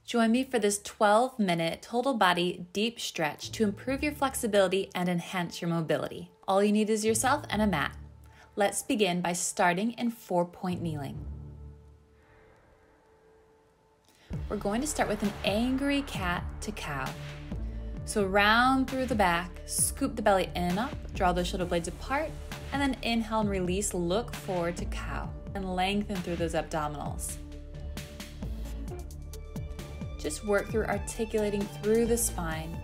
Join me for this 12-minute total body deep stretch to improve your flexibility and enhance your mobility. All you need is yourself and a mat. Let's begin by starting in 4-point kneeling. We're going to start with an angry cat to cow. So round through the back, scoop the belly in and up, draw those shoulder blades apart, and then inhale and release, look forward to cow, and lengthen through those abdominals. Just work through articulating through the spine.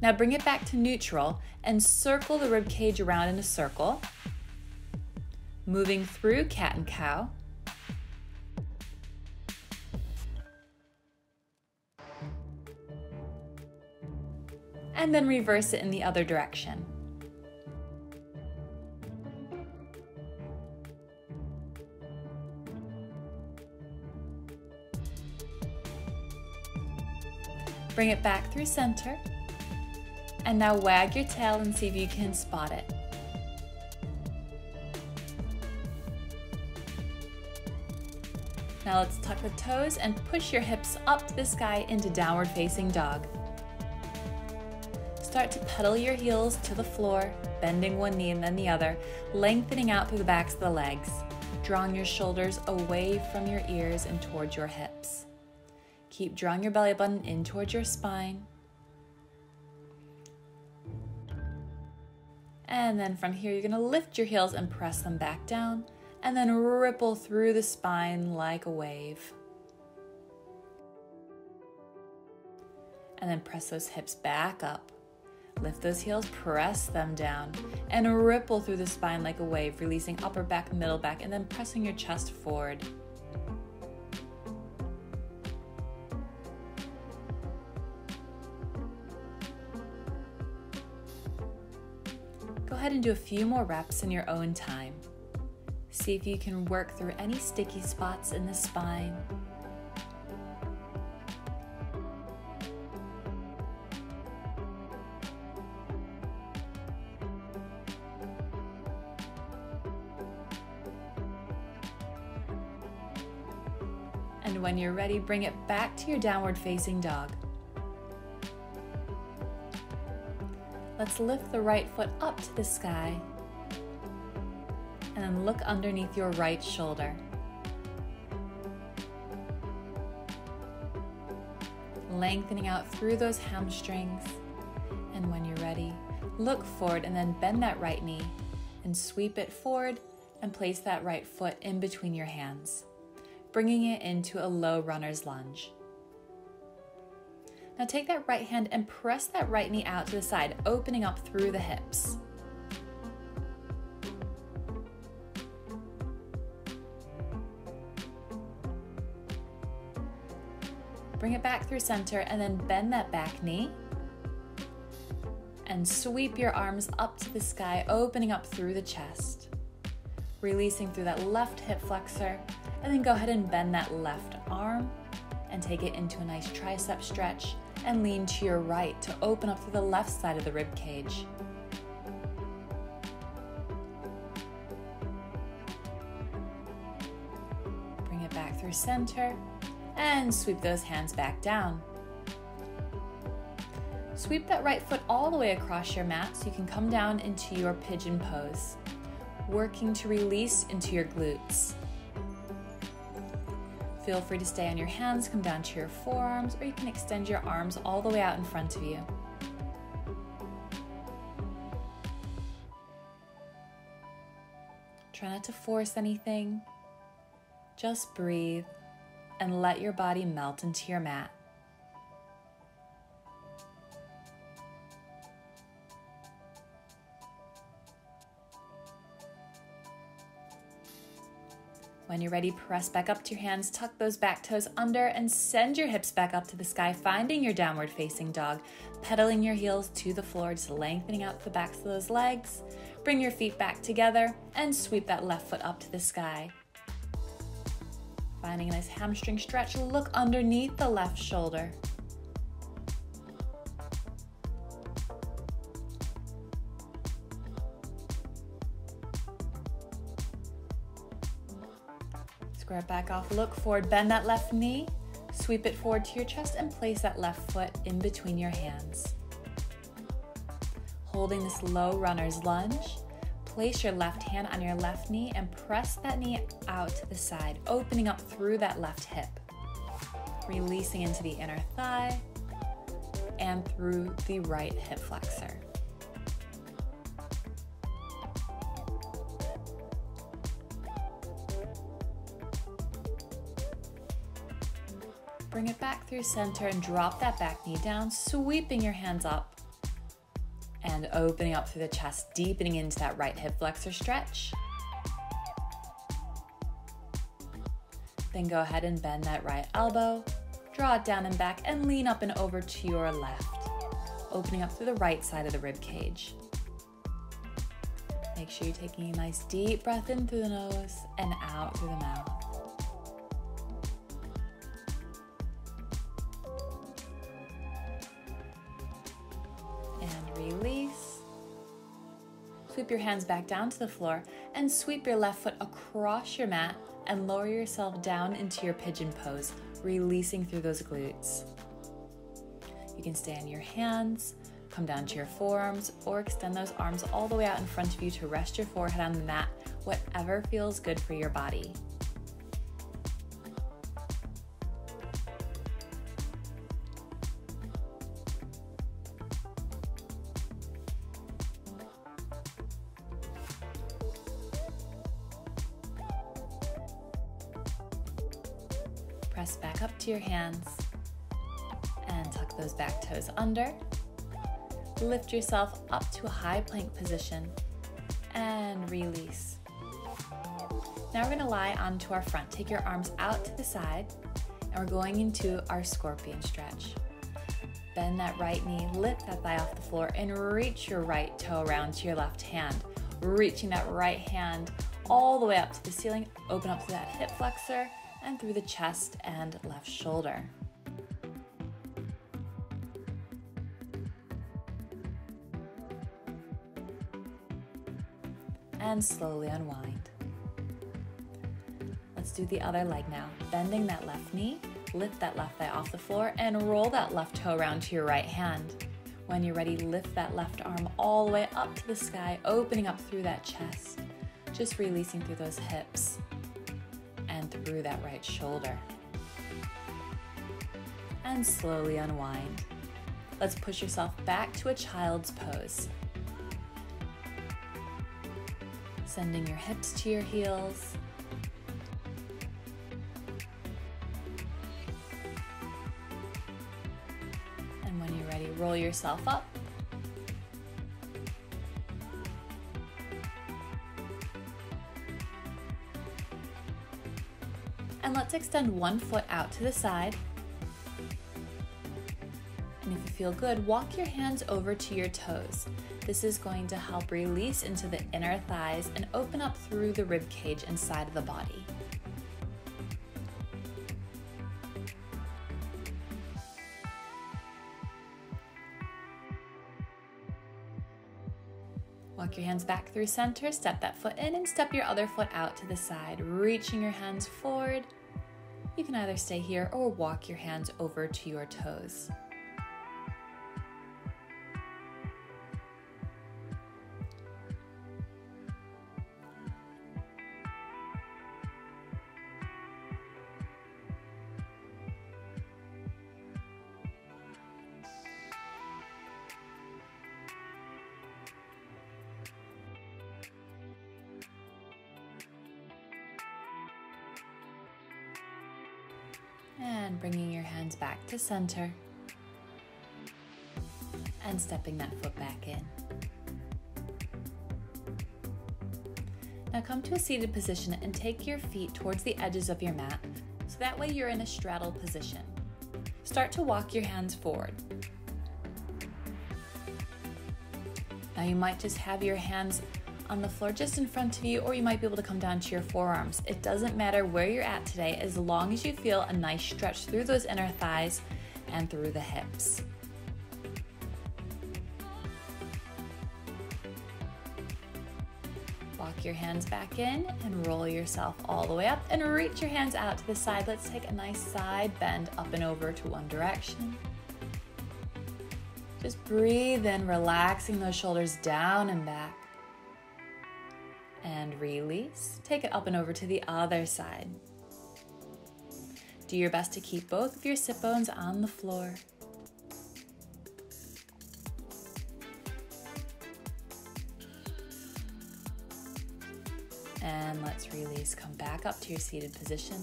Now bring it back to neutral and circle the rib cage around in a circle, moving through cat and cow. And then reverse it in the other direction. Bring it back through center. And now wag your tail and see if you can spot it. Now let's tuck the toes and push your hips up to the sky into downward facing dog. Start to pedal your heels to the floor, bending one knee and then the other, lengthening out through the backs of the legs, drawing your shoulders away from your ears and towards your hips. Keep drawing your belly button in towards your spine. And then from here, you're going to lift your heels and press them back down, and then ripple through the spine like a wave. And then press those hips back up. Lift those heels, press them down, and ripple through the spine like a wave, releasing upper back, middle back, and then pressing your chest forward. Go ahead and do a few more reps in your own time. See if you can work through any sticky spots in the spine. And when you're ready, bring it back to your downward facing dog. Let's lift the right foot up to the sky and then look underneath your right shoulder. Lengthening out through those hamstrings. And when you're ready, look forward and then bend that right knee and sweep it forward and place that right foot in between your hands, bringing it into a low runner's lunge. Now take that right hand and press that right knee out to the side, opening up through the hips. Bring it back through center and then bend that back knee. And sweep your arms up to the sky, opening up through the chest. Releasing through that left hip flexor, and then go ahead and bend that left arm and take it into a nice tricep stretch and lean to your right to open up through the left side of the rib cage. Bring it back through center and sweep those hands back down. Sweep that right foot all the way across your mat so you can come down into your pigeon pose, working to release into your glutes. Feel free to stay on your hands, come down to your forearms, or you can extend your arms all the way out in front of you. Try not to force anything. Just breathe and let your body melt into your mat. When you're ready, press back up to your hands, tuck those back toes under, and send your hips back up to the sky, finding your downward facing dog, pedaling your heels to the floor, just lengthening out the backs of those legs. Bring your feet back together and sweep that left foot up to the sky. Finding a nice hamstring stretch, look underneath the left shoulder. Square it back off, look forward, bend that left knee, sweep it forward to your chest, and place that left foot in between your hands. Holding this low runner's lunge, place your left hand on your left knee and press that knee out to the side, opening up through that left hip, releasing into the inner thigh and through the right hip flexor. Bring it back through center and drop that back knee down, sweeping your hands up and opening up through the chest, deepening into that right hip flexor stretch. Then go ahead and bend that right elbow, draw it down and back, and lean up and over to your left, opening up through the right side of the rib cage. Make sure you're taking a nice deep breath in through the nose and out through the mouth. Release. Sweep your hands back down to the floor and sweep your left foot across your mat and lower yourself down into your pigeon pose, releasing through those glutes. You can stay on your hands, come down to your forearms, or extend those arms all the way out in front of you to rest your forehead on the mat, whatever feels good for your body. Press back up to your hands and tuck those back toes under. Lift yourself up to a high plank position and release. Now we're going to lie onto our front. Take your arms out to the side and we're going into our scorpion stretch. Bend that right knee, lift that thigh off the floor, and reach your right toe around to your left hand. Reaching that right hand all the way up to the ceiling. Open up through that hip flexor and through the chest and left shoulder. And slowly unwind. Let's do the other leg now. Bending that left knee, lift that left thigh off the floor and roll that left toe around to your right hand. When you're ready, lift that left arm all the way up to the sky, opening up through that chest, just releasing through those hips and through that right shoulder. And slowly unwind. Let's push yourself back to a child's pose. Sending your hips to your heels. And when you're ready, roll yourself up. And let's extend one foot out to the side. And if you feel good, walk your hands over to your toes. This is going to help release into the inner thighs and open up through the rib cage and side of the body. Walk your hands back through center, step that foot in and step your other foot out to the side, reaching your hands forward. You can either stay here or walk your hands over to your toes. And bringing your hands back to center and stepping that foot back in. Now come to a seated position and take your feet towards the edges of your mat, so that way you're in a straddle position. Start to walk your hands forward. Now you might just have your hands on the floor just in front of you, or you might be able to come down to your forearms. It doesn't matter where you're at today, as long as you feel a nice stretch through those inner thighs and through the hips. Walk your hands back in and roll yourself all the way up and reach your hands out to the side. Let's take a nice side bend up and over to one direction. Just breathe in, relaxing those shoulders down and back. And release. Take it up and over to the other side. Do your best to keep both of your sit bones on the floor. And let's release. Come back up to your seated position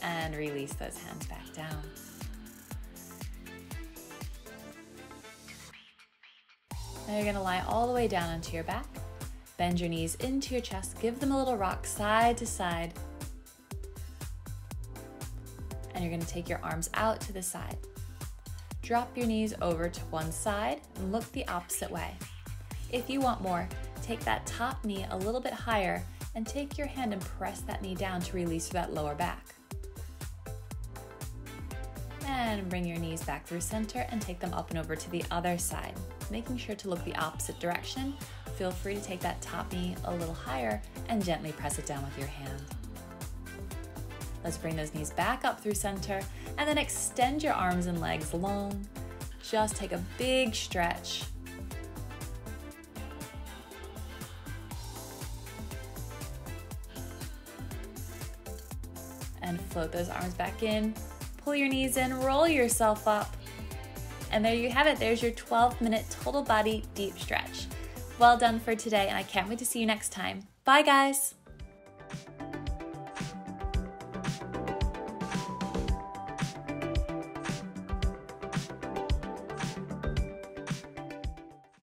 and release those hands back down. Now you're going to lie all the way down onto your back. Bend your knees into your chest. Give them a little rock side to side. And you're going to take your arms out to the side. Drop your knees over to one side and look the opposite way. If you want more, take that top knee a little bit higher and take your hand and press that knee down to release that lower back. And bring your knees back through center and take them up and over to the other side, making sure to look the opposite direction. Feel free to take that top knee a little higher and gently press it down with your hand. Let's bring those knees back up through center and then extend your arms and legs long. Just take a big stretch. And float those arms back in. Pull your knees in, roll yourself up. And there you have it. There's your 12-minute total body deep stretch. Well done for today, and I can't wait to see you next time. Bye, guys.